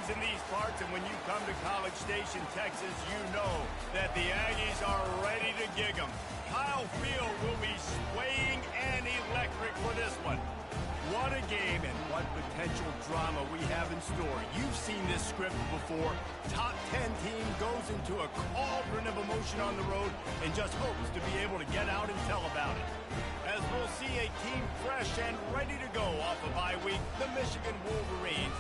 in these parts, and when you come to College Station, Texas, you know that the Aggies are ready to gig 'em. Kyle Field will be swaying and electric for this one. What a game and what potential drama we have in store. You've seen this script before. Top 10 team goes into a cauldron of emotion on the road and just hopes to be able to get out and tell about it. As we'll see a team fresh and ready to go off a bye week, the Michigan Wolverines,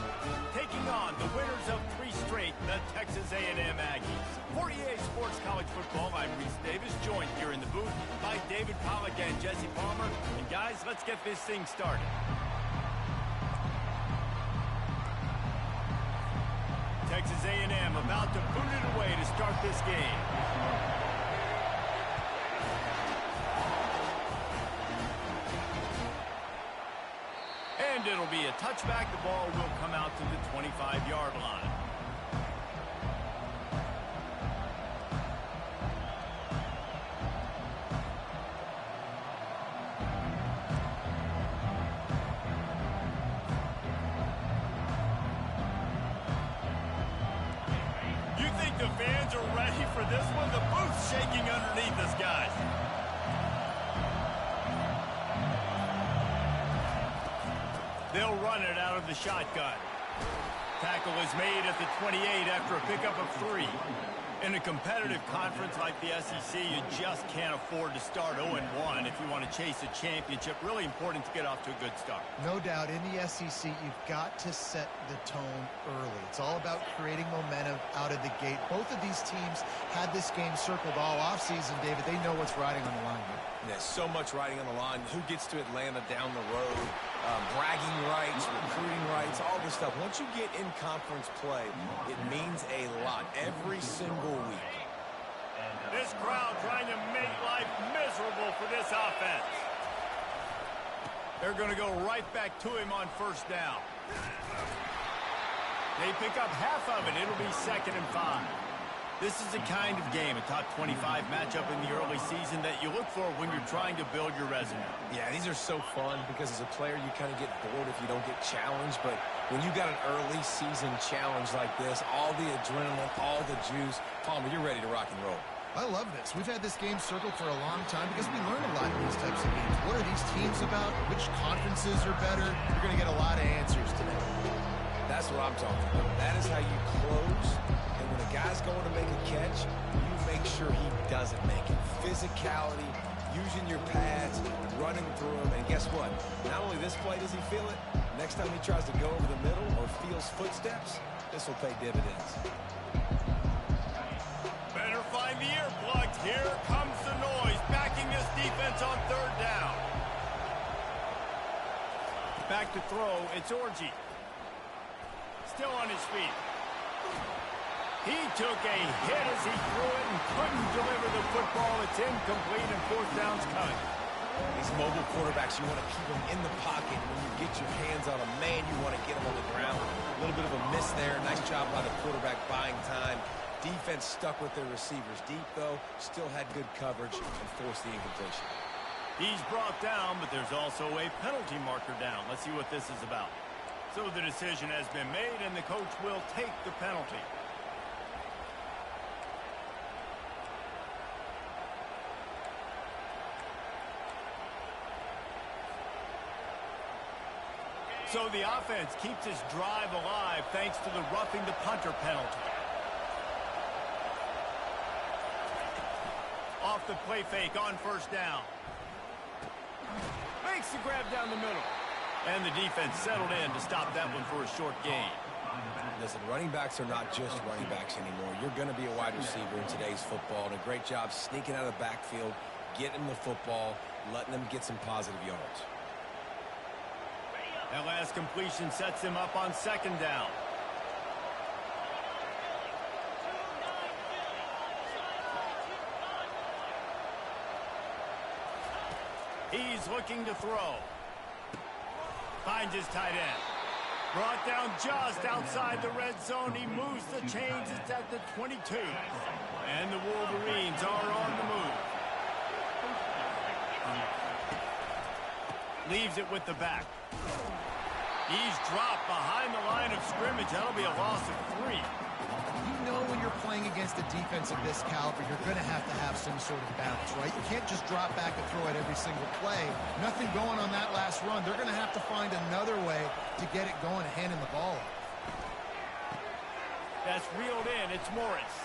taking on the winners of 3 straight, the Texas A&M Aggies. For EA Sports College Football, I'm Reese Davis, joined here in the booth by David Pollack and Jesse Palmer. And guys, let's get this thing started. Texas A&M about to boot it away to start this game. And it'll be a touchback. The ball will come out to the 25-yard line. You think the fans are ready for this one? The booth's shaking underneath us, guys. They'll run it out of the shotgun. Tackle is made at the 28 after a pickup of 3. In a competitive conference like the SEC, you just can't afford to start 0-1 if you want to chase a championship. Really important to get off to a good start. No doubt, in the SEC, you've got to set the tone early. It's all about creating momentum out of the gate. Both of these teams had this game circled all offseason, David. They know what's riding on the line here. There's so much riding on the line. Who gets to Atlanta down the road? Bragging rights, recruiting rights, all this stuff. Once you get in conference play, it means a lot every single week. This crowd trying to make life miserable for this offense. They're going to go right back to him on first down. They pick up half of it. It'll be 2nd and 5. This is the kind of game, a top 25 matchup in the early season that you look for when you're trying to build your resume. Yeah, these are so fun because as a player, you kind of get bored if you don't get challenged. But when you got an early season challenge like this, all the adrenaline, all the juice, Palmer, you're ready to rock and roll. I love this. We've had this game circled for a long time because we learn a lot in these types of games. What are these teams about? Which conferences are better? You're going to get a lot of answers today. That's what I'm talking about. That is how you close. And when a guy's going to make a catch, you make sure he doesn't make it. Physicality, using your pads, running through them. And guess what? Not only this play does he feel it, next time he tries to go over the middle or feels footsteps, this will pay dividends. Better find the earplugs. Here comes the noise, backing this defense on 3rd down. Back to throw, it's Orji. Still on his feet. He took a hit as he threw it and couldn't deliver the football. It's incomplete and 4th down's coming. These mobile quarterbacks, you want to keep them in the pocket. When you get your hands on a man, you want to get them on the ground. A little bit of a miss there. Nice job by the quarterback buying time. Defense stuck with their receivers deep, though. Still had good coverage and forced the incompletion. He's brought down, but there's also a penalty marker down. Let's see what this is about. So the decision has been made, and the coach will take the penalty. So the offense keeps its drive alive thanks to the roughing the punter penalty. Off the play fake on 1st down. Makes the grab down the middle. And the defense settled in to stop that one for a short gain. Listen, running backs are not just running backs anymore. You're going to be a wide receiver in today's football. And a great job sneaking out of the backfield, getting the football, letting them get some positive yards. That last completion sets him up on 2nd down. He's looking to throw. Finds his tight end. Brought down just outside the red zone. He moves the chains. It's at the 22. And the Wolverines are on the move. Leaves it with the back. He's dropped behind the line of scrimmage. That'll be a loss of 3. You know when you're playing against a defense of this caliber, you're going to have some sort of balance, right? You can't just drop back and throw it every single play. Nothing going on that last run. They're going to have to find another way to get it going and handing the ball off. That's reeled in. It's Morris.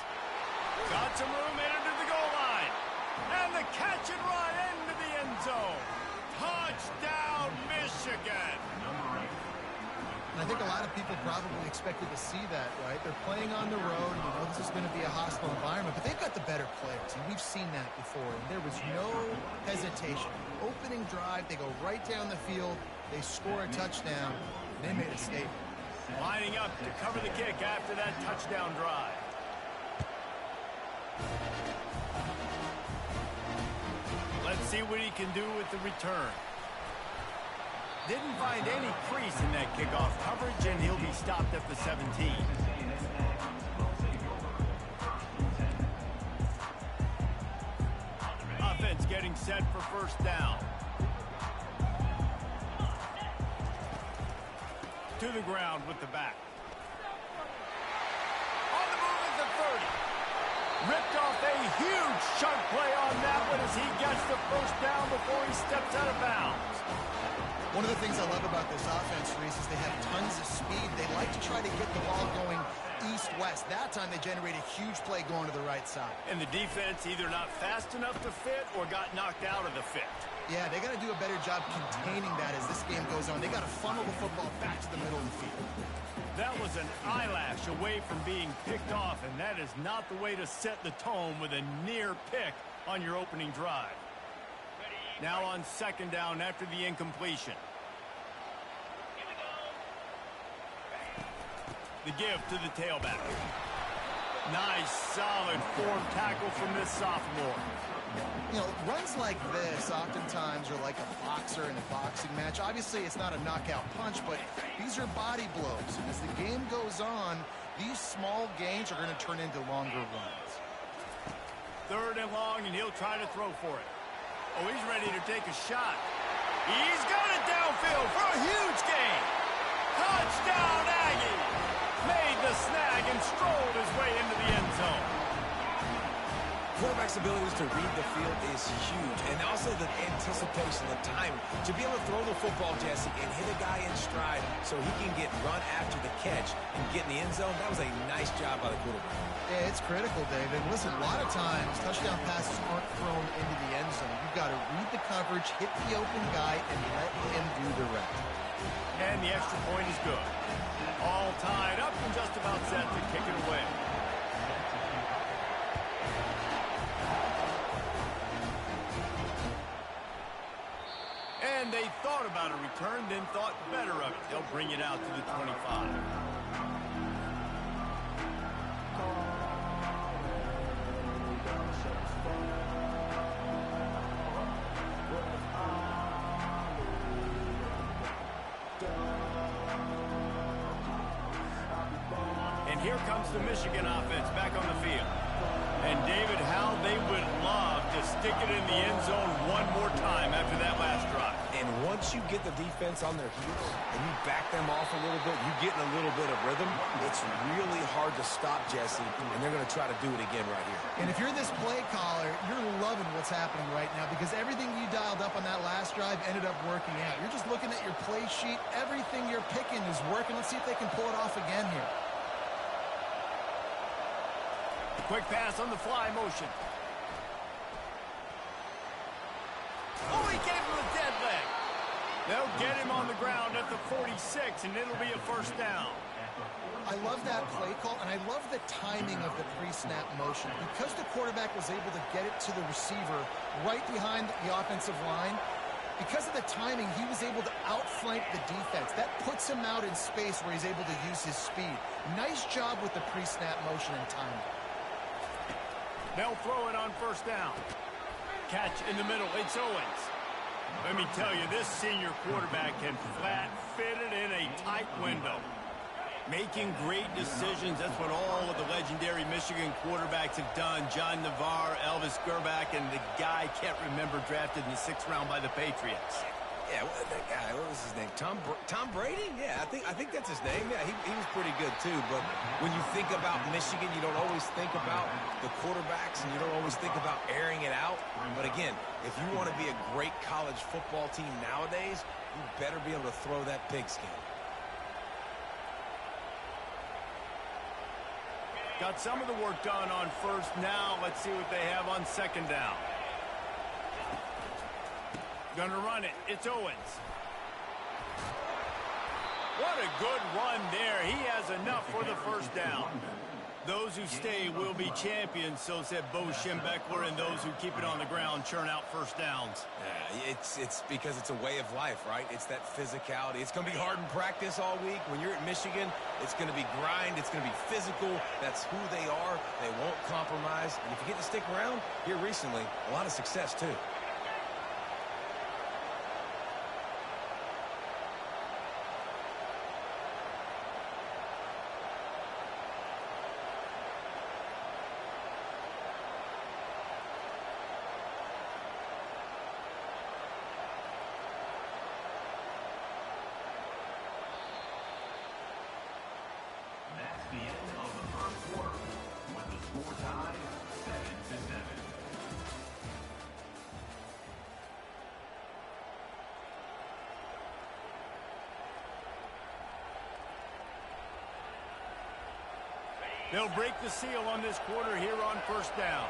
Got some room in into the goal line. And the catch and run into the end zone. Touchdown, Michigan. And I think a lot of people probably expected to see that, right? They're playing on the road. You know, this is going to be a hostile environment, but they've got the better players, and we've seen that before. And there was no hesitation. Opening drive, they go right down the field, they score a touchdown, and they made a statement. Lining up to cover the kick after that touchdown drive. Let's see what he can do with the return. Didn't find any crease in that kickoff coverage, and he'll be stopped at the 17. Offense getting set for first down. To the ground with the back. On the move at the 30. Ripped off a huge chunk play on that one as he gets the first down before he steps out of bounds. One of the things I love about this offense, Reese, is they have tons of speed. They like to try to get the ball going east-west. That time they generate a huge play going to the right side. And the defense either not fast enough to fit or got knocked out of the fit. Yeah, they got to do a better job containing that as this game goes on. They got to funnel the football back to the middle of the field. That was an eyelash away from being picked off, and that is not the way to set the tone with a near pick on your opening drive. Now on second down after the incompletion. The give to the tailback. Nice, solid form tackle from this sophomore. You know, runs like this oftentimes are like a boxer in a boxing match. Obviously, it's not a knockout punch, but these are body blows. As the game goes on, these small gains are going to turn into longer runs. Third and long, and he'll try to throw for it. Oh, he's ready to take a shot. He's got it downfield for a huge gain. Touchdown, Aggie. Made the snag and strolled his way into the end zone. Quarterback's abilities to read the field is huge, and also the anticipation, the time to be able to throw the football, Jesse, and hit a guy in stride so he can get run after the catch and get in the end zone. That was a nice job by the quarterback. Yeah, it's critical, David. Listen, a lot of times touchdown passes aren't thrown into the end zone. You've got to read the coverage, hit the open guy, and let him do the rest. And the extra point is good. All tied up and just about set to kick it away. And they thought about a return, then thought better of it. They'll bring it out to the 25. And here comes the Michigan offense back on the field. And David, how they would love to stick it in the end zone one more time after that last drive. And once you get the defense on their heels and you back them off a little bit, you get in a little bit of rhythm, it's really hard to stop, Jesse, and they're going to try to do it again right here. And if you're this play caller, you're loving what's happening right now because everything you dialed up on that last drive ended up working out. You're just looking at your play sheet. Everything you're picking is working. Let's see if they can pull it off again here. Quick pass on the fly motion. Oh, he gave him a dead leg. They'll get him on the ground at the 46, and it'll be a first down. I love that play call, and I love the timing of the pre-snap motion. Because the quarterback was able to get it to the receiver right behind the offensive line, because of the timing, he was able to outflank the defense. That puts him out in space where he's able to use his speed. Nice job with the pre-snap motion and timing. They'll throw it on first down. Catch in the middle. It's Owens. Let me tell you, this senior quarterback can flat fit it in a tight window. Making great decisions. That's what all of the legendary Michigan quarterbacks have done. John Navarre, Elvis Gerbach, and the guy I can't remember drafted in the 6th round by the Patriots. Yeah, that guy, what was his name? Tom Brady? Yeah, I think that's his name. Yeah, he was pretty good too. But when you think about Michigan, you don't always think about the quarterbacks, and you don't always think about airing it out. But again, if you want to be a great college football team nowadays, you better be able to throw that pigskin. Got some of the work done on first. Now let's see what they have on second down. Gonna run it. It's Owens. What a good run there. He has enough for the first down. Those who stay will be champions, so said Bo Schembechler, and those who keep it on the ground churn out first downs. Yeah, it's because it's a way of life, right? It's that physicality. It's going to be hard in practice all week. When you're at Michigan, it's going to be grind. It's going to be physical. That's who they are. They won't compromise. And if you get to stick around here recently, a lot of success, too. They'll break the seal on this quarter here on first down.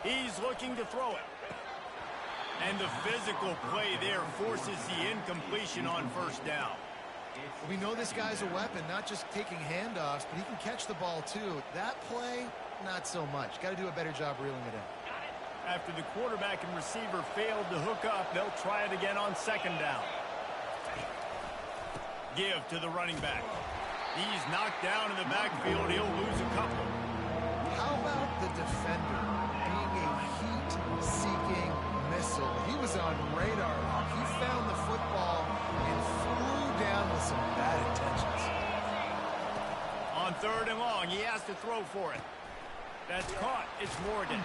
He's looking to throw it. And the physical play there forces the incompletion on first down. We know this guy's a weapon, not just taking handoffs, but he can catch the ball too. That play, not so much. Got to do a better job reeling it in. After the quarterback and receiver failed to hook up, they'll try it again on second down. Give to the running back. He's knocked down in the backfield. He'll lose a couple. How about the defender being a heat-seeking missile? He was on radar. He found the football and flew down with some bad intentions. On third and long, he has to throw for it. That's caught. It's Morgan.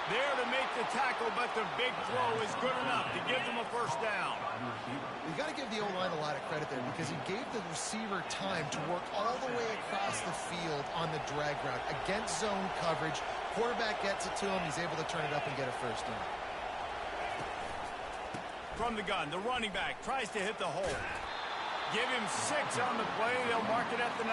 There to make the tackle, but the big throw is good enough to give them a first down. You got to give the O-line a lot of credit there because he gave the receiver time to work all the way across the field on the drag route against zone coverage. Quarterback gets it to him. He's able to turn it up and get a first down. From the gun, the running back tries to hit the hole. Give him 6 on the play. They'll mark it at the 9.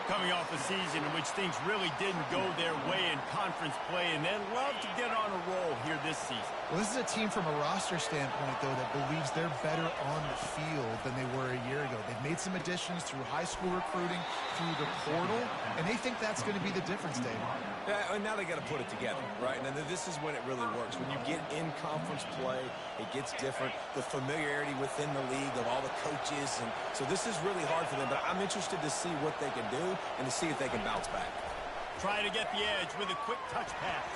Coming off a season in which things really didn't go their way in conference play, and they'd love to get on a roll here this season. Well, this is a team from a roster standpoint, though, that believes they're better on the field than they were a year ago. They've made some additions through high school recruiting, through the portal, and they think that's going to be the difference, David. Yeah, and now they got to put it together, right? And this is when it really works. When you get in conference play, it gets different. The familiarity within the league of all the coaches, and so this is really hard for them. But I'm interested to see what they can do and to see if they can bounce back. Try to get the edge with a quick touch pass.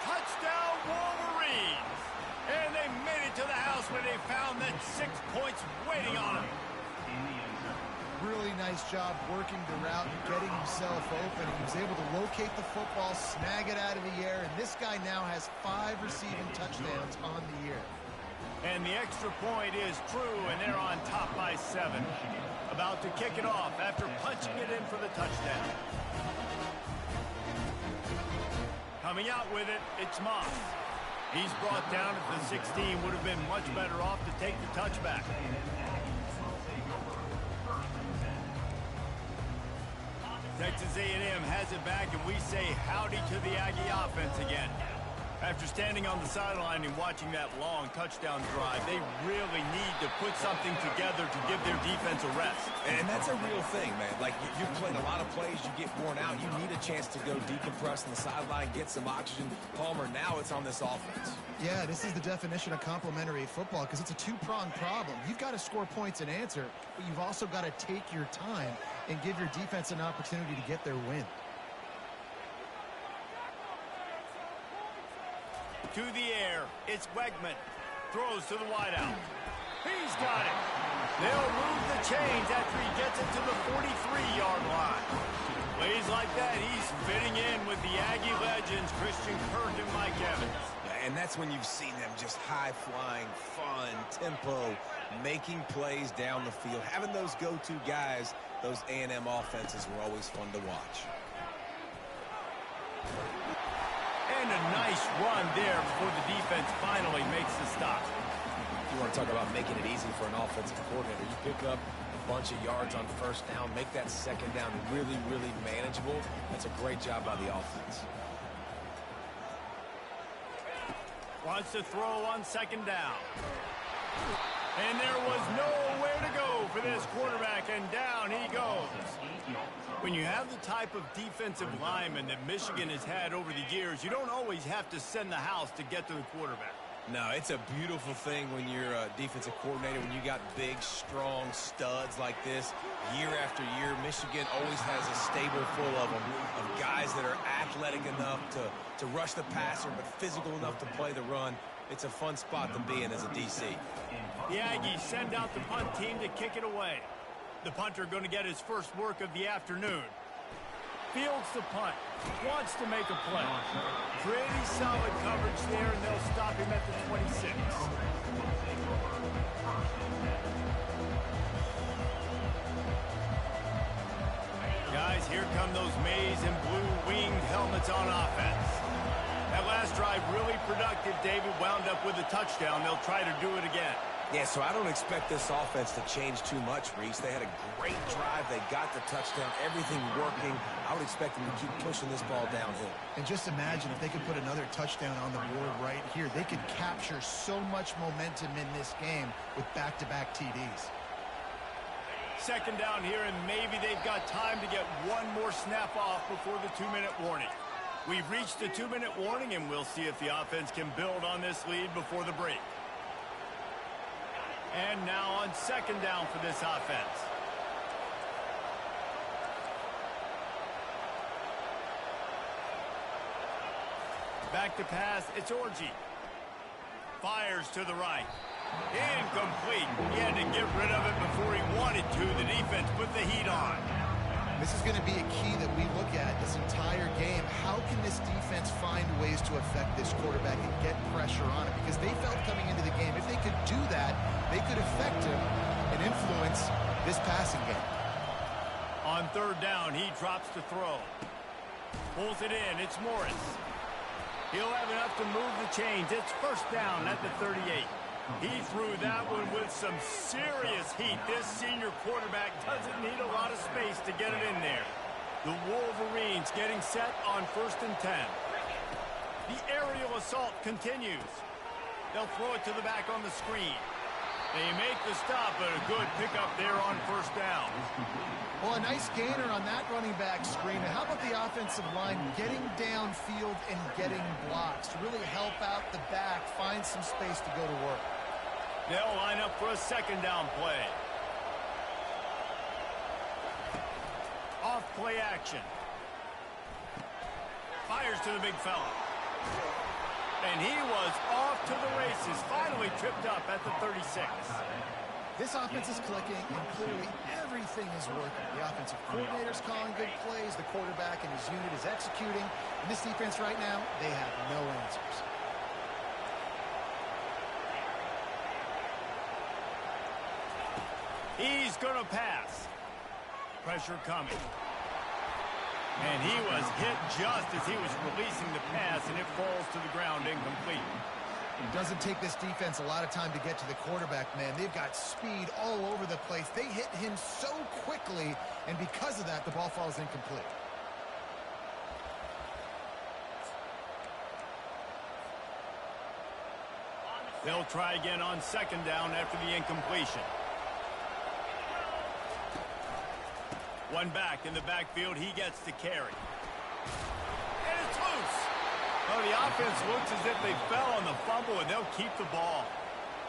Touchdown Wolverines! And they made it to the house where they found that 6 points waiting on them. Really nice job working the route and getting himself open. He was able to locate the football, snag it out of the air, and this guy now has 5 receiving touchdowns on the year. And the extra point is true, and they're on top by 7. About to kick it off after punching it in for the touchdown. Coming out with it, it's Moss. He's brought down at the 16. Would have been much better off to take the touchback. Texas A&M has it back, and we say howdy to the Aggie offense again. After standing on the sideline and watching that long touchdown drive, they really need to put something together to give their defense a rest. And that's a real thing, man. Like, you've played a lot of plays, you get worn out. You need a chance to go decompress on the sideline, get some oxygen. Palmer, now it's on this offense. Yeah, this is the definition of complementary football because it's a two-pronged problem. You've got to score points and answer, but you've also got to take your time and give your defense an opportunity to get their win. To the air, it's Wegman. Throws to the wideout. He's got it. They'll move the chains after he gets it to the 43-yard line. Plays like that, he's fitting in with the Aggie legends, Christian Kirk and Mike Evans. And that's when you've seen them just high-flying, fun, tempo, making plays down the field. Having those go-to guys, those A&M offenses were always fun to watch. And a nice run there before the defense finally makes the stop. You want to talk about making it easy for an offensive coordinator. You pick up a bunch of yards on first down, make that second down really, really manageable. That's a great job by the offense. Wants to throw on second down. And there was nowhere to go for this quarterback, and down he goes. When you have the type of defensive lineman that Michigan has had over the years, you don't always have to send the house to get to the quarterback. No, it's a beautiful thing when you're a defensive coordinator, when you got big, strong studs like this. Year after year, Michigan always has a stable full of them, of guys that are athletic enough to rush the passer, but physical enough to play the run. It's a fun spot to be in as a DC. The Aggies send out the punt team to kick it away. The punter going to get his first work of the afternoon. Fields the punt. Wants to make a play. Pretty solid coverage there, and they'll stop him at the 26. Guys, here come those maize and blue winged helmets on offense. That last drive really productive. David wound up with a touchdown. They'll try to do it again. Yeah, so I don't expect this offense to change too much, Reese. They had a great drive. They got the touchdown. Everything working. I would expect them to keep pushing this ball downhill. And just imagine if they could put another touchdown on the board right here. They could capture so much momentum in this game with back-to-back TDs. Second down here, and maybe they've got time to get one more snap off before the 2-minute warning. We've reached the 2-minute warning, and we'll see if the offense can build on this lead before the break. And now on second down for this offense. Back to pass, it's Orji. Fires to the right. Incomplete. He had to get rid of it before he wanted to. The defense put the heat on. This is going to be a key that we look at this entire game. How can this defense find ways to affect this quarterback and get pressure on him? Because they felt coming into the game, if they could do that, they could affect him and influence this passing game. On third down, he drops to throw. Pulls it in. It's Morris. He'll have enough to move the chains. It's first down at the 38. He threw that one with some serious heat. This senior quarterback doesn't need a lot of space to get it in there. The Wolverines getting set on 1st and 10. The aerial assault continues. They'll throw it to the back on the screen. They make the stop, but a good pickup there on first down. Well, a nice gainer on that running back screen. And how about the offensive line getting downfield and getting blocks to really help out the back, find some space to go to work? They'll line up for a second down play. Off play action. Fires to the big fella. And he was off to the races. Finally tripped up at the 36. This offense is clicking, and clearly everything is working. The offensive coordinator's calling good plays. The quarterback and his unit is executing. And this defense right now, they have no answers. He's going to pass. Pressure coming. And he was hit just as he was releasing the pass, and it falls to the ground incomplete. It doesn't take this defense a lot of time to get to the quarterback, man. They've got speed all over the place. They hit him so quickly, and because of that, the ball falls incomplete. They'll try again on second down after the incompletion. One back in the backfield. He gets to carry. And it's loose. Oh, the offense looks as if they fell on the fumble, and they'll keep the ball.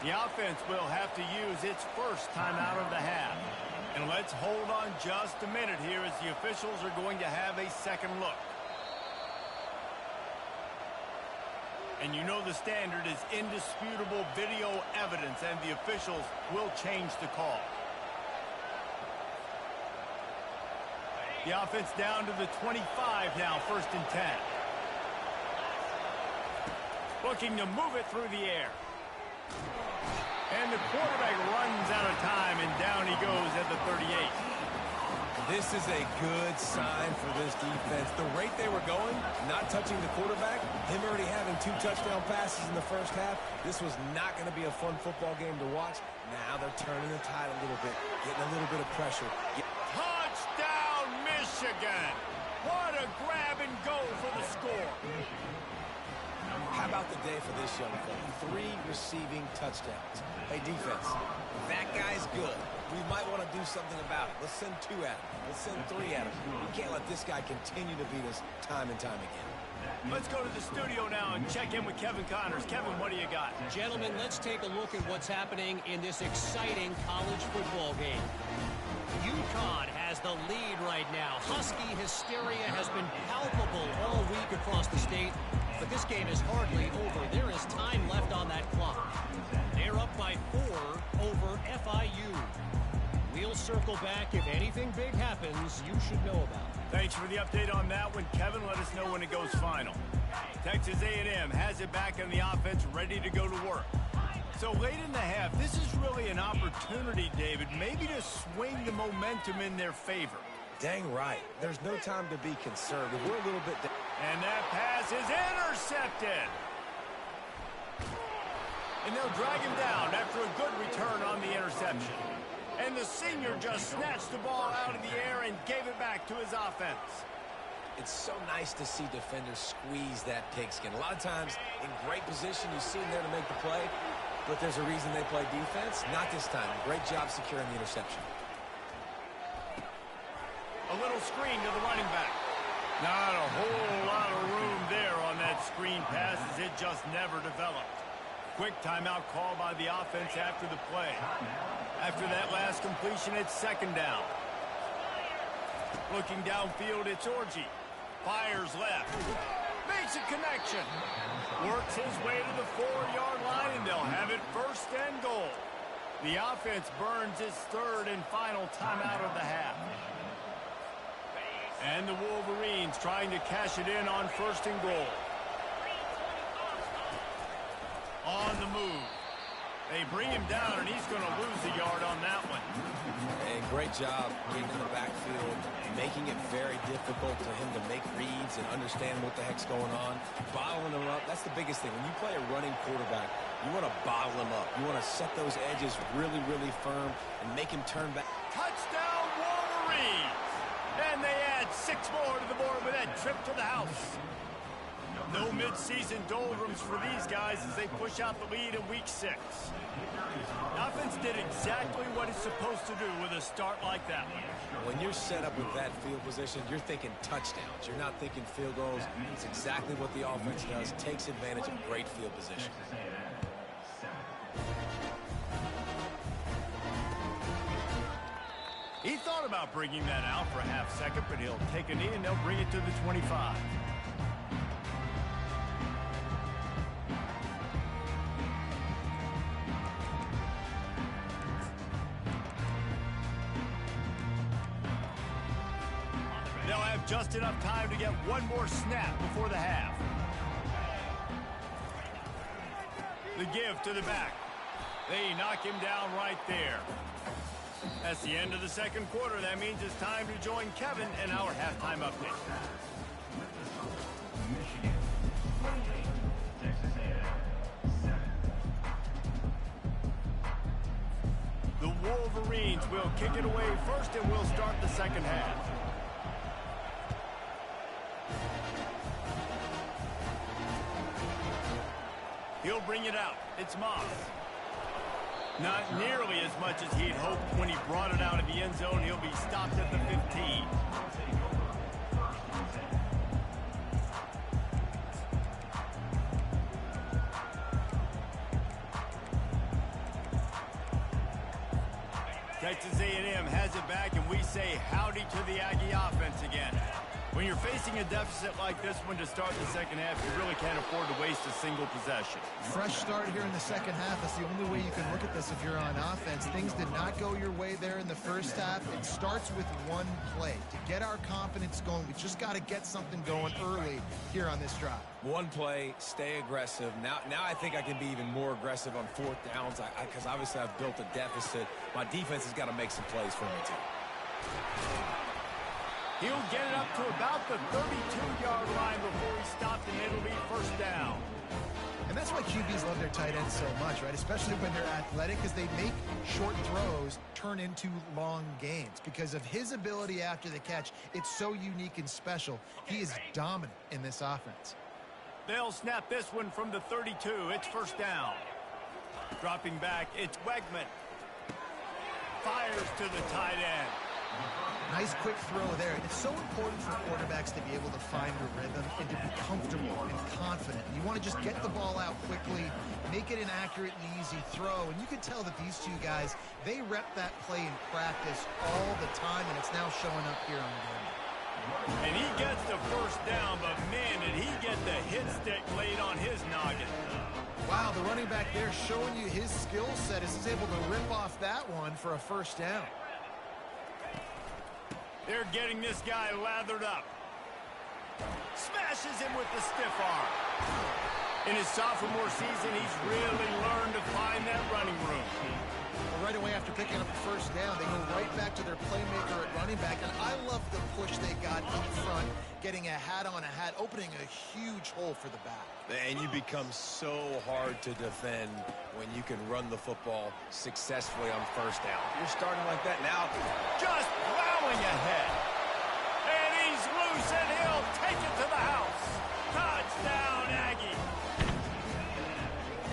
The offense will have to use its first timeout of the half. And let's hold on just a minute here as the officials are going to have a second look. And you know the standard is indisputable video evidence, and the officials will change the call. The offense down to the 25 now, 1st and 10. Looking to move it through the air. And the quarterback runs out of time, and down he goes at the 38. This is a good sign for this defense. The rate they were going, not touching the quarterback, him already having 2 touchdown passes in the first half, this was not going to be a fun football game to watch. Now they're turning the tide a little bit, getting a little bit of pressure. Touchdown, Michigan! What a grab and go for the score. How about the day for this young fella? 3 receiving touchdowns. Hey, defense, that guy's good. We might want to do something about it. Let's send 2 at him. Let's send 3 at him. We can't let this guy continue to beat us time and time again. Let's go to the studio now and check in with Kevin Connors. Kevin, what do you got? Gentlemen, let's take a look at what's happening in this exciting college football game. UConn has the lead right now. Husky hysteria has been palpable all week across the state, but this game is hardly over. There is time left on that clock. They're up by 4 over FIU. We'll circle back. If anything big happens, you should know about it. Thanks for the update on that one, Kevin. Let us know when it goes final. Texas A&M has it back on the offense, ready to go to work. So late in the half, this is really an opportunity, David, maybe to swing the momentum in their favor. Dang right. There's no time to be conservative. We're a little bit... And that pass is intercepted. And they'll drag him down after a good return on the interception. And the senior just snatched the ball out of the air and gave it back to his offense. It's so nice to see defenders squeeze that pigskin. A lot of times, in great position, you see them there to make the play, but there's a reason they play defense. Not this time. Great job securing the interception. A little screen to the running back. Not a whole lot of room there on that screen pass, as it just never developed. Quick timeout call by the offense after the play. After that last completion, it's second down. Looking downfield, it's Orji. Fires left. Makes a connection. Works his way to the 4-yard line, and they'll have it first and goal. The offense burns its 3rd and final timeout of the half. And the Wolverines trying to cash it in on 1st and goal. On the move. They bring him down, and he's going to lose a yard on that one. And great job getting in the backfield, making it very difficult for him to make reads and understand what the heck's going on. Bottling him up, that's the biggest thing. When you play a running quarterback, you want to bottle him up. You want to set those edges really, really firm and make him turn back. Touchdown, Wolverines! And they add 6 more to the board with that trip to the house. No midseason doldrums for these guys as they push out the lead in week 6. The offense did exactly what it's supposed to do with a start like that one. When you're set up with that field position, you're thinking touchdowns. You're not thinking field goals. It's exactly what the offense does. Takes advantage of great field position. He thought about bringing that out for a half second, but he'll take a knee and they'll bring it to the 25. They'll have just enough time to get one more snap before the half. The give to the back. They knock him down right there. That's the end of the second quarter. That means it's time to join Kevin in our halftime update. The Wolverines will kick it away first, and we'll start the second half. He'll bring it out. It's Moss. Not nearly as much as he'd hoped when he brought it out of the end zone. He'll be stopped at the 15. Texas A&M has it back, and we say howdy to the Aggie offense again. When you're facing a deficit like this one to start the second half, you really can't afford to waste a single possession. Fresh start here in the second half. That's the only way you can look at this if you're on offense. Things did not go your way there in the first half. It starts with one play. To get our confidence going, we just got to get something going early here on this drive. One play, stay aggressive. Now I think I can be even more aggressive on fourth downs because obviously I've built a deficit. My defense has got to make some plays for me, too. He'll get it up to about the 32-yard line before he stopped, and it'll be first down. And that's why QBs love their tight ends so much, right? Especially when they're athletic, because they make short throws turn into long gains. Because of his ability after the catch, it's so unique and special. He is dominant in this offense. They'll snap this one from the 32. It's first down. Dropping back, it's Wegman. Fires to the tight end. Nice quick throw there. It's so important for quarterbacks to be able to find a rhythm and to be comfortable and confident. You want to just get the ball out quickly, make it an accurate and easy throw. And you can tell that these two guys, they rep that play in practice all the time, and it's now showing up here on the game. And he gets the first down, but man, did he get the hit stick laid on his noggin. Wow, the running back there showing you his skill set as he's able to rip off that one for a first down. They're getting this guy lathered up. Smashes him with the stiff arm. In his sophomore season, he's really learned to find that running room. Well, right away after picking up the first down, they go right back to their playmaker at running back. And I love the push they got up front, getting a hat on a hat, opening a huge hole for the back. And you become so hard to defend when you can run the football successfully on first down. You're starting like that now. Just plowing ahead. And he's loose, and he'll take it to the house. Touchdown, Aggie.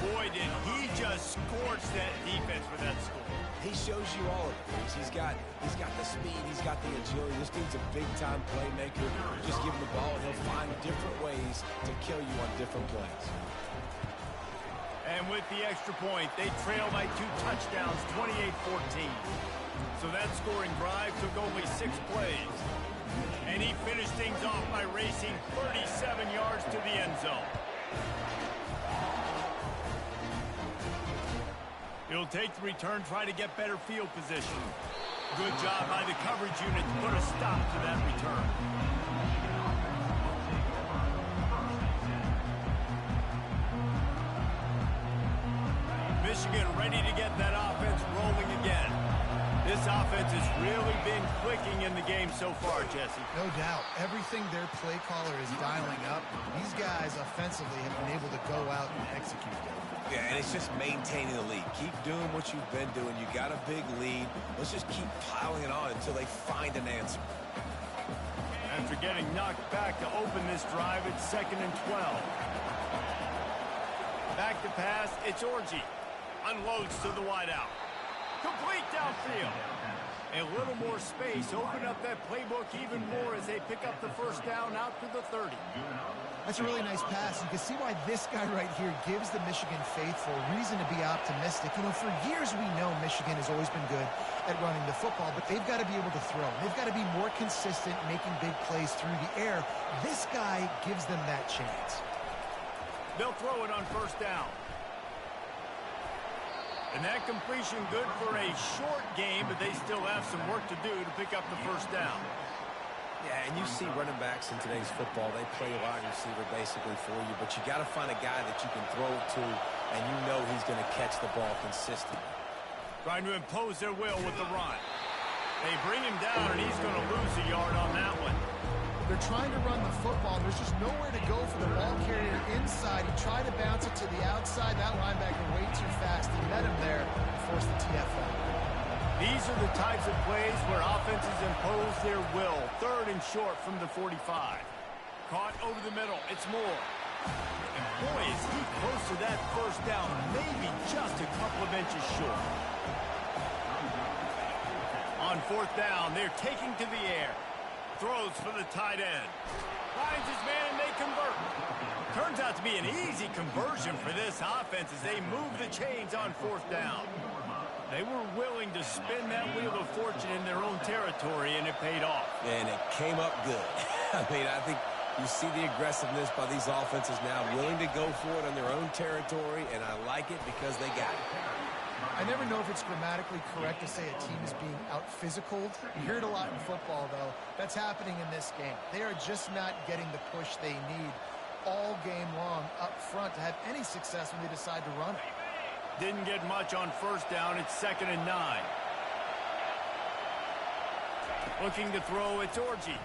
Boy, did he just scorch that defense with that score. He shows you all of it. He's got the speed. He's got the agility. This dude's a big-time playmaker. Just give him the ball, and he'll find different ways to kill you on different plays. And with the extra point, they trail by 2 touchdowns, 28-14. So that scoring drive took only 6 plays. And he finished things off by racing 37 yards to the end zone. He'll take the return, try to get better field position. Good job by the coverage unit to put a stop to that return. Michigan ready to get that offense rolling again. This offense has really been clicking in the game so far, Jesse. No doubt. Everything their play caller is dialing up, these guys offensively have been able to go out and execute them. Yeah, and it's just maintaining the lead. Keep doing what you've been doing. You got a big lead. Let's just keep piling it on until they find an answer. After getting knocked back to open this drive, it's 2nd and 12. Back to pass, it's Orji. Unloads to the wideout. Complete downfield. A little more space. Open up that playbook even more as they pick up the first down out to the 30. That's a really nice pass. You can see why this guy right here gives the Michigan faithful reason to be optimistic. You know, for years we know Michigan has always been good at running the football, but they've got to be able to throw. They've got to be more consistent, making big plays through the air. This guy gives them that chance. They'll throw it on first down. And that completion good for a short game, but they still have some work to do to pick up the first down. Yeah, and you see running backs in today's football, they play wide receiver basically for you, but you got to find a guy that you can throw it to, and you know he's going to catch the ball consistently. Trying to impose their will with the run. They bring him down, and he's going to lose a yard on that one. They're trying to run the football. There's just nowhere to go for the ball carrier inside. He tried to bounce it to the outside. That linebacker way too fast. He met him there and forced the TFL. These are the types of plays where offenses impose their will. 3rd and short from the 45. Caught over the middle. It's Moore. And boy, is he close to that first down. Maybe just a couple of inches short. On 4th down, they're taking to the air. Throws for the tight end. Finds his man and they convert. Turns out to be an easy conversion for this offense as they move the chains on 4th down. They were willing to spin that wheel of fortune in their own territory, and it paid off. And it came up good. I mean, I think you see the aggressiveness by these offenses now, willing to go for it on their own territory, and I like it because they got it. I never know if it's grammatically correct to say a team is being out-physicaled. You hear it a lot in football, though. That's happening in this game. They are just not getting the push they need all game long up front to have any success when they decide to run it. Didn't get much on first down. It's 2nd and 9. Looking to throw, it's Orji.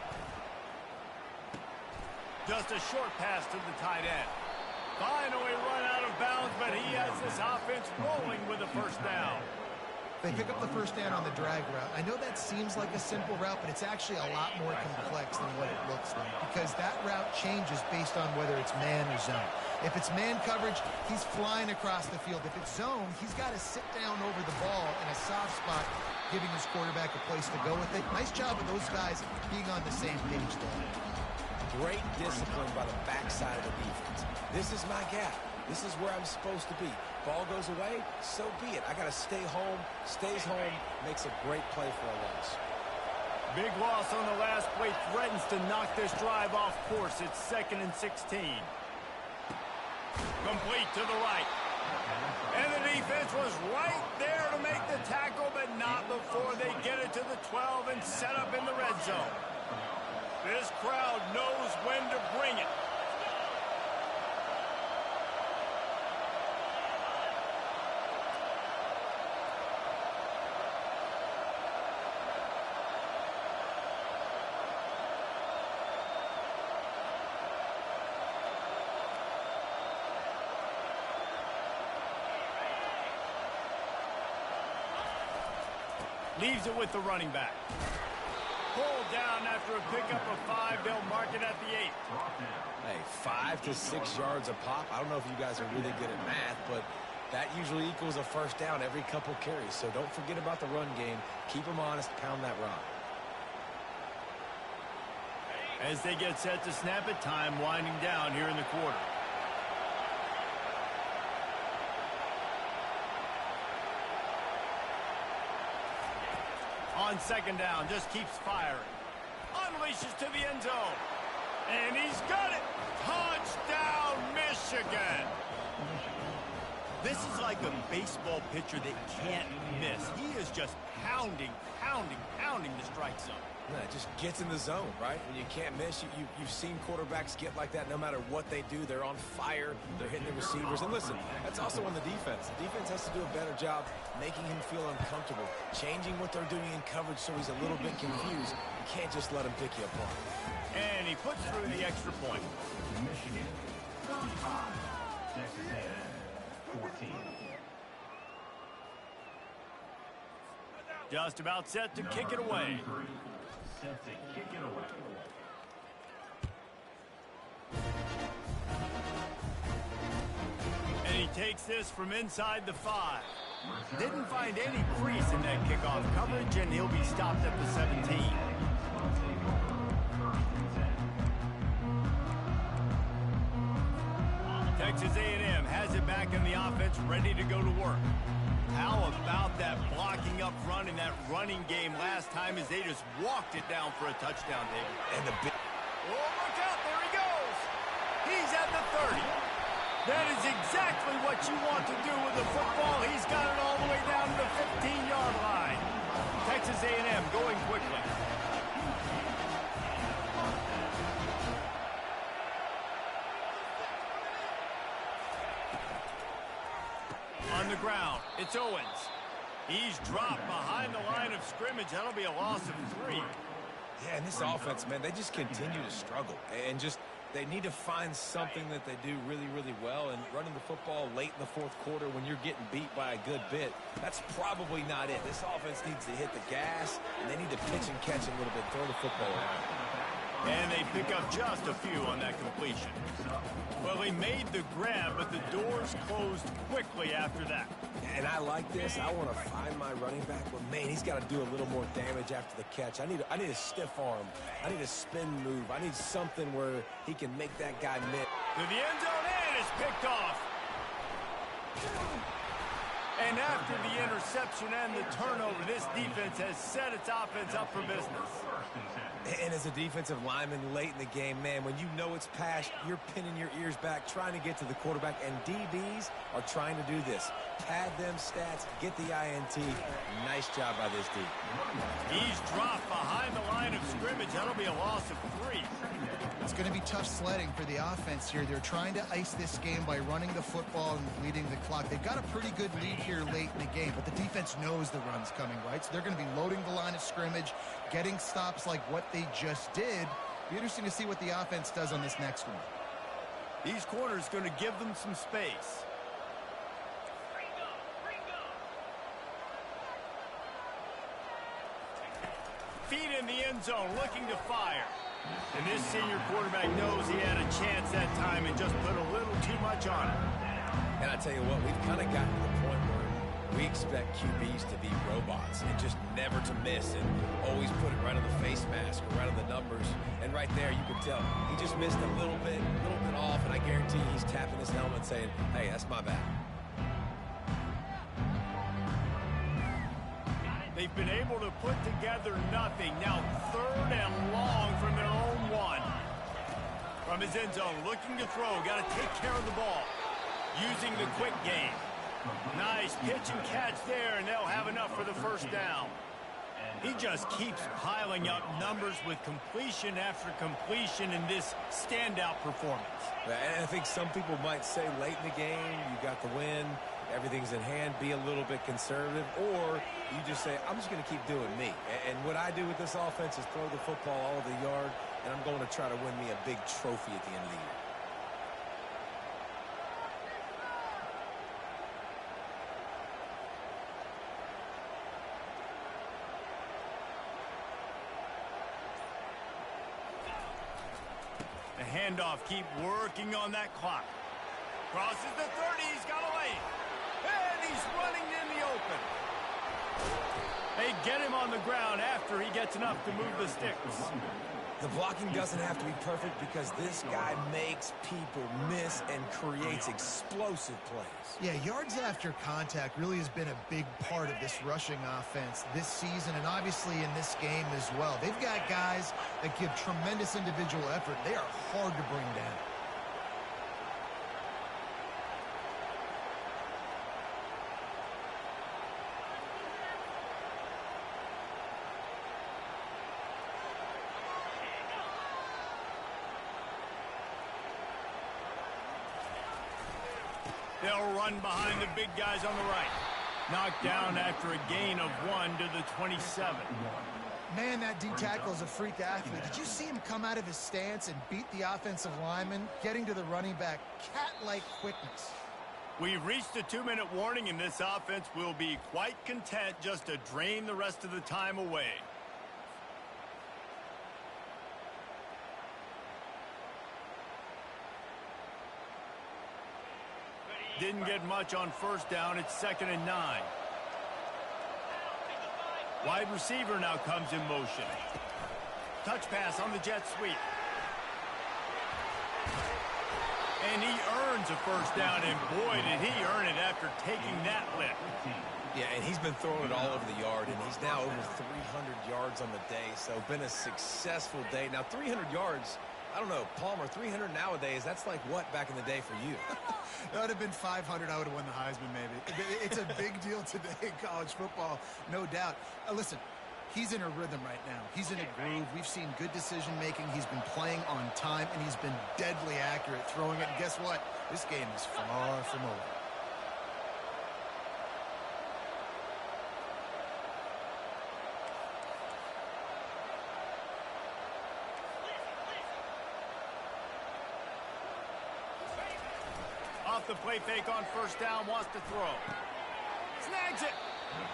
Just a short pass to the tight end. Finally run out of bounds, but he has this offense rolling with a first down. They pick up the first down on the drag route. I know that seems like a simple route, but it's actually a lot more complex than what it looks like because that route changes based on whether it's man or zone. If it's man coverage, he's flying across the field. If it's zone, he's got to sit down over the ball in a soft spot, giving his quarterback a place to go with it. Nice job of those guys being on the same page there. Great discipline by the backside of the defense. This is my gap. This is where I'm supposed to be. Ball goes away, so be it. I got to stay home. Stays home, makes a great play for a loss. Big loss on the last play, threatens to knock this drive off course. It's 2nd and 16. Complete to the right. And the defense was right there to make the tackle, but not before they get it to the 12 and set up in the red zone. This crowd knows when to bring it. Leaves it with the running back. Pulled down after a pickup of 5. They'll mark it at the 8. Hey, 5 to 6 yards a pop. I don't know if you guys are really good at math, but that usually equals a first down every couple carries. So don't forget about the run game. Keep them honest. Pound that rock. As they get set to snap it, time winding down here in the quarter. On 2nd down, just keeps firing. Unleashes to the end zone. And he's got it. Touchdown, Michigan. This is like a baseball pitcher that can't miss. He is just pounding the strike zone. Yeah, it just gets in the zone, right? When you can't miss, you've seen quarterbacks get like that no matter what they do. They're on fire. They're hitting the receivers. And listen, that's also on the defense. The defense has to do a better job making him feel uncomfortable, changing what they're doing in coverage so he's a little bit confused. You can't just let him pick you apart. And he puts through the extra point. Michigan, 35. Texas A&M, 14. Just about set to kick it away. Set to kick it away. And he takes this from inside the 5. Didn't find any crease in that kickoff coverage, and he'll be stopped at the 17. Texas A&M has it back in the offense, ready to go to work. How about that blocking up front in that running game last time as they just walked it down for a touchdown, David? And the big... Oh, look out, there he goes. He's at the 30. That is exactly what you want to do with the football. He's got it all the way down to the 15-yard line. Texas A&M going quickly. On the ground, it's Owens. He's dropped behind the line of scrimmage. That'll be a loss of 3. Yeah, and this offense, man, they just continue to struggle. And just, they need to find something that they do really, really well. And running the football late in the 4th quarter when you're getting beat by a good bit, that's probably not it. This offense needs to hit the gas, and they need to pitch and catch a little bit, throw the football around. And they pick up just a few on that completion. Well, they made the grab, but the doors closed quickly after that. And I like this. I want to find my running back, but man, he's got to do a little more damage after the catch. I need a stiff arm. I need a spin move. I need something where he can make that guy miss. To the end zone, and it's picked off. And after the interception and the turnover, this defense has set its offense up for business. And as a defensive lineman late in the game, man, when you know it's past, you're pinning your ears back, trying to get to the quarterback, and DBs are trying to do this. Pad them stats, get the INT. Nice job by this D. He's dropped behind the line of scrimmage. That'll be a loss of 3. It's going to be tough sledding for the offense here. They're trying to ice this game by running the football and bleeding the clock. They've got a pretty good lead here late in the game, but the defense knows the run's coming, right? So they're going to be loading the line of scrimmage, getting stops like what they just did. Be interesting to see what the offense does on this next one. These corners going to give them some space. Feet in the end zone, looking to fire. And this senior quarterback knows he had a chance that time and just put a little too much on it. And I tell you what, we've kind of gotten to the point where we expect QBs to be robots and just never to miss and always put it right on the face mask or right on the numbers. And right there, you can tell he just missed a little bit off, and I guarantee he's tapping his helmet saying, hey, that's my bad. They've been able to put together nothing. Now 3rd and long from their own 1. From his end zone, looking to throw. Got to take care of the ball. Using the quick game. Nice pitch and catch there, and they'll have enough for the first down. He just keeps piling up numbers with completion after completion in this standout performance. And I think some people might say late in the game, you got the win, everything's in hand, be a little bit conservative, or you just say, I'm just going to keep doing me. And what I do with this offense is throw the football all over the yard, and I'm going to try to win me a big trophy at the end of the year. The handoff, keep working on that clock. Crosses the 30, he's got a lane. And he's running in the open. They get him on the ground after he gets enough to move the sticks. The blocking doesn't have to be perfect because this guy makes people miss and creates explosive plays. Yeah, yards after contact really has been a big part of this rushing offense this season and obviously in this game as well. They've got guys that give tremendous individual effort. They are hard to bring down. They'll run behind the big guys on the right. Knocked down after a gain of 1 to the 27. Man, that D tackle is a freak athlete. Did you see him come out of his stance and beat the offensive lineman, getting to the running back? Cat-like quickness. We've reached a 2-minute warning, and this offense will be quite content just to drain the rest of the time away. Didn't get much on first down. It's 2nd and 9. Wide receiver now comes in motion. Touch pass on the jet sweep. And he earns a first down, and boy, did he earn it after taking that lift. Yeah, and he's been throwing it all over the yard, and he's now over 300 yards on the day, so been a successful day. Now, 300 yards, I don't know, Palmer, 300 nowadays, that's like what back in the day for you? That would have been 500. I would have won the Heisman, maybe. It's a big deal today in college football, no doubt. Listen, he's in a rhythm right now. He's in a groove. We've seen good decision-making. He's been playing on time, and he's been deadly accurate throwing it. And guess what? This game is far from over. Off the play fake on first down, wants to throw. Snags it.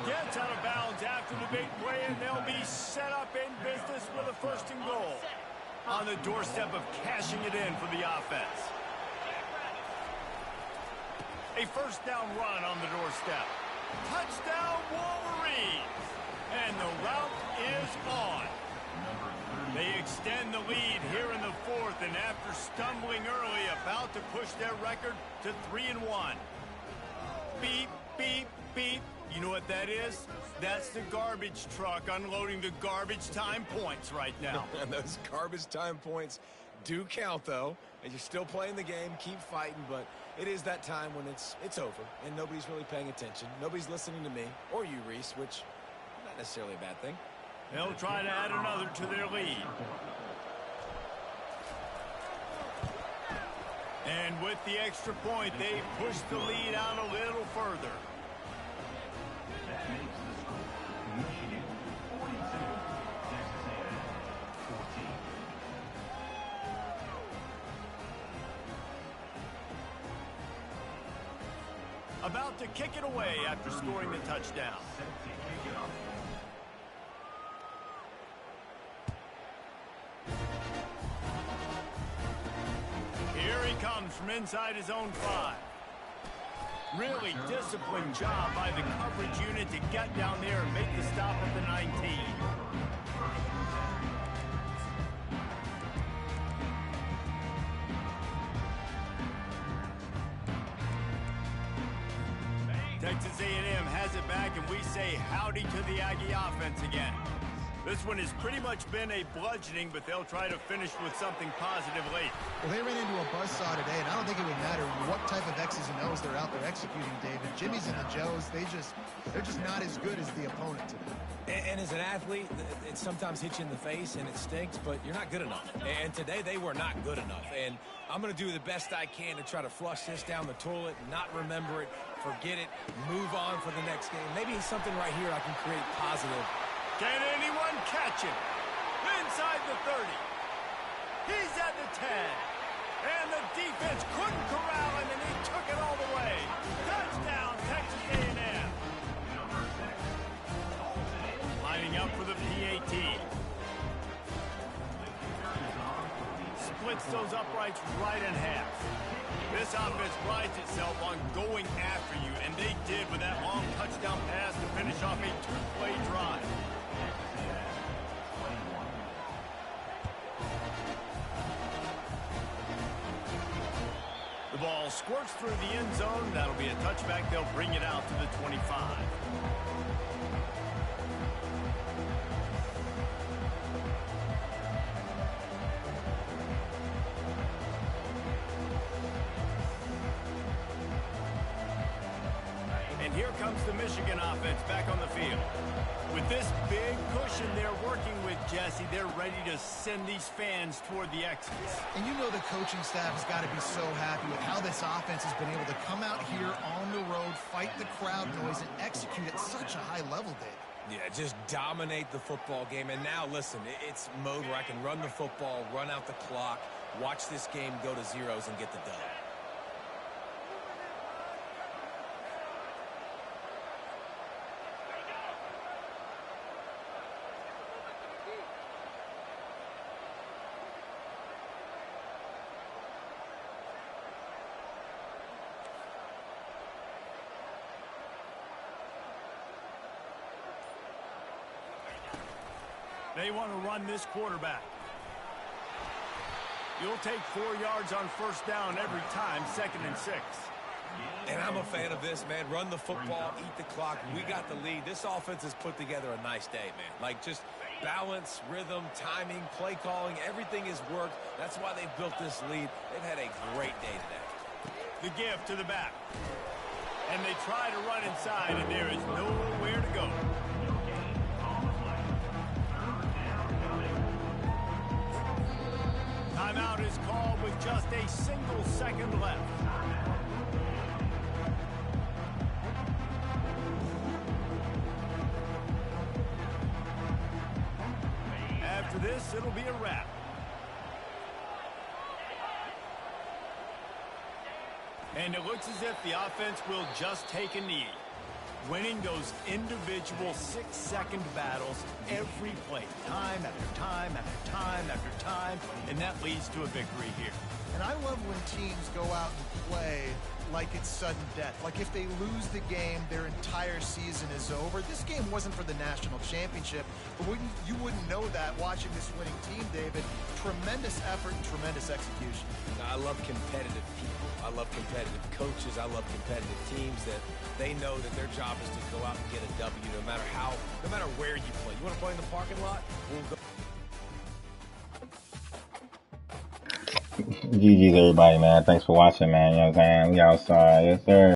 Gets out of bounds after the big play, and they'll be set up in business with a 1st and goal. On the doorstep of cashing it in for the offense. A 1st down run on the doorstep. Touchdown Wolverines. And the route is on. They extend the lead here in the 4th, and after stumbling early, about to push their record to 3-1. Beep, beep, beep. what that is? That's the garbage truck unloading the garbage time points right now. And those garbage time points do count, though. And you're still playing the game, keep fighting, but it is that time when it's over, and nobody's really paying attention. Nobody's listening to me, or you, Reese, which not necessarily a bad thing. They'll try to add another to their lead. And with the extra point, they push the lead out a little further. That makes the score Michigan 42, Texas A&M 14. About to kick it away after scoring the touchdown. Set to kick it off. Here he comes from inside his own 5. Really disciplined job by the coverage unit to get down there and make the stop at the 19. Texas A&M has it back, and we say howdy to the Aggie offense again. This one has pretty much been a bludgeoning, but they'll try to finish with something positive late. Well, they ran into a buzzsaw today, and I don't think it would matter what type of X's and O's they're out there executing, David. Jimmy's and the Joes, they're just not as good as the opponent today. And as an athlete, it sometimes hits you in the face, and it stinks, but you're not good enough. And today, they were not good enough. And I'm going to do the best I can to try to flush this down the toilet, not remember it, forget it, move on for the next game. Maybe something right here I can create positive. Can anyone catch him? Inside the 30. He's at the 10. And the defense couldn't corral him, and he took it all the way. Touchdown, Texas A&M. Lining up for the PAT. Splits those uprights right in half. This offense prides itself on going after you, and they did with that long touchdown pass to finish off a 2-play drive. The ball squirts through the end zone. That'll be a touchback. They'll bring it out to the 25. And here comes the Michigan offense back on the field. With this big cushion they're working with, Jesse, they're ready to send these fans toward the exits. And you know the coaching staff has got to be so happy with how this offense has been able to come out here on the road, fight the crowd noise, and execute at such a high level, Dave. Yeah, just dominate the football game. And now, listen, it's mode where I can run the football, run out the clock, watch this game go to zeros and get the dub. They want to run this quarterback. You'll take 4 yards on first down every time, 2nd and 6. And I'm a fan of this, man. Run the football, eat the clock. We got the lead. This offense has put together a nice day, man. Like, just balance, rhythm, timing, play calling, everything has worked. That's why they've built this lead. They've had a great day today. The give to the back. And they try to run inside, and there is nowhere to go. Timeout is called with just a single second left. After this, it'll be a wrap. And it looks as if the offense will just take a knee. Winning those individual 6-second battles every play, time after time after time after time, and that leads to a victory here. And I love when teams go out and play like it's sudden death. Like if they lose the game, their entire season is over. This game wasn't for the national championship, but you wouldn't know that watching this winning team, David. Tremendous effort and tremendous execution. I love competitive people. I love competitive coaches. I love competitive teams that they know that their job is to go out and get a W no matter where you play. You want to play in the parking lot? We'll go. GG's everybody, man. Thanks for watching, man. You know what I'm saying? We outside. Yes, sir.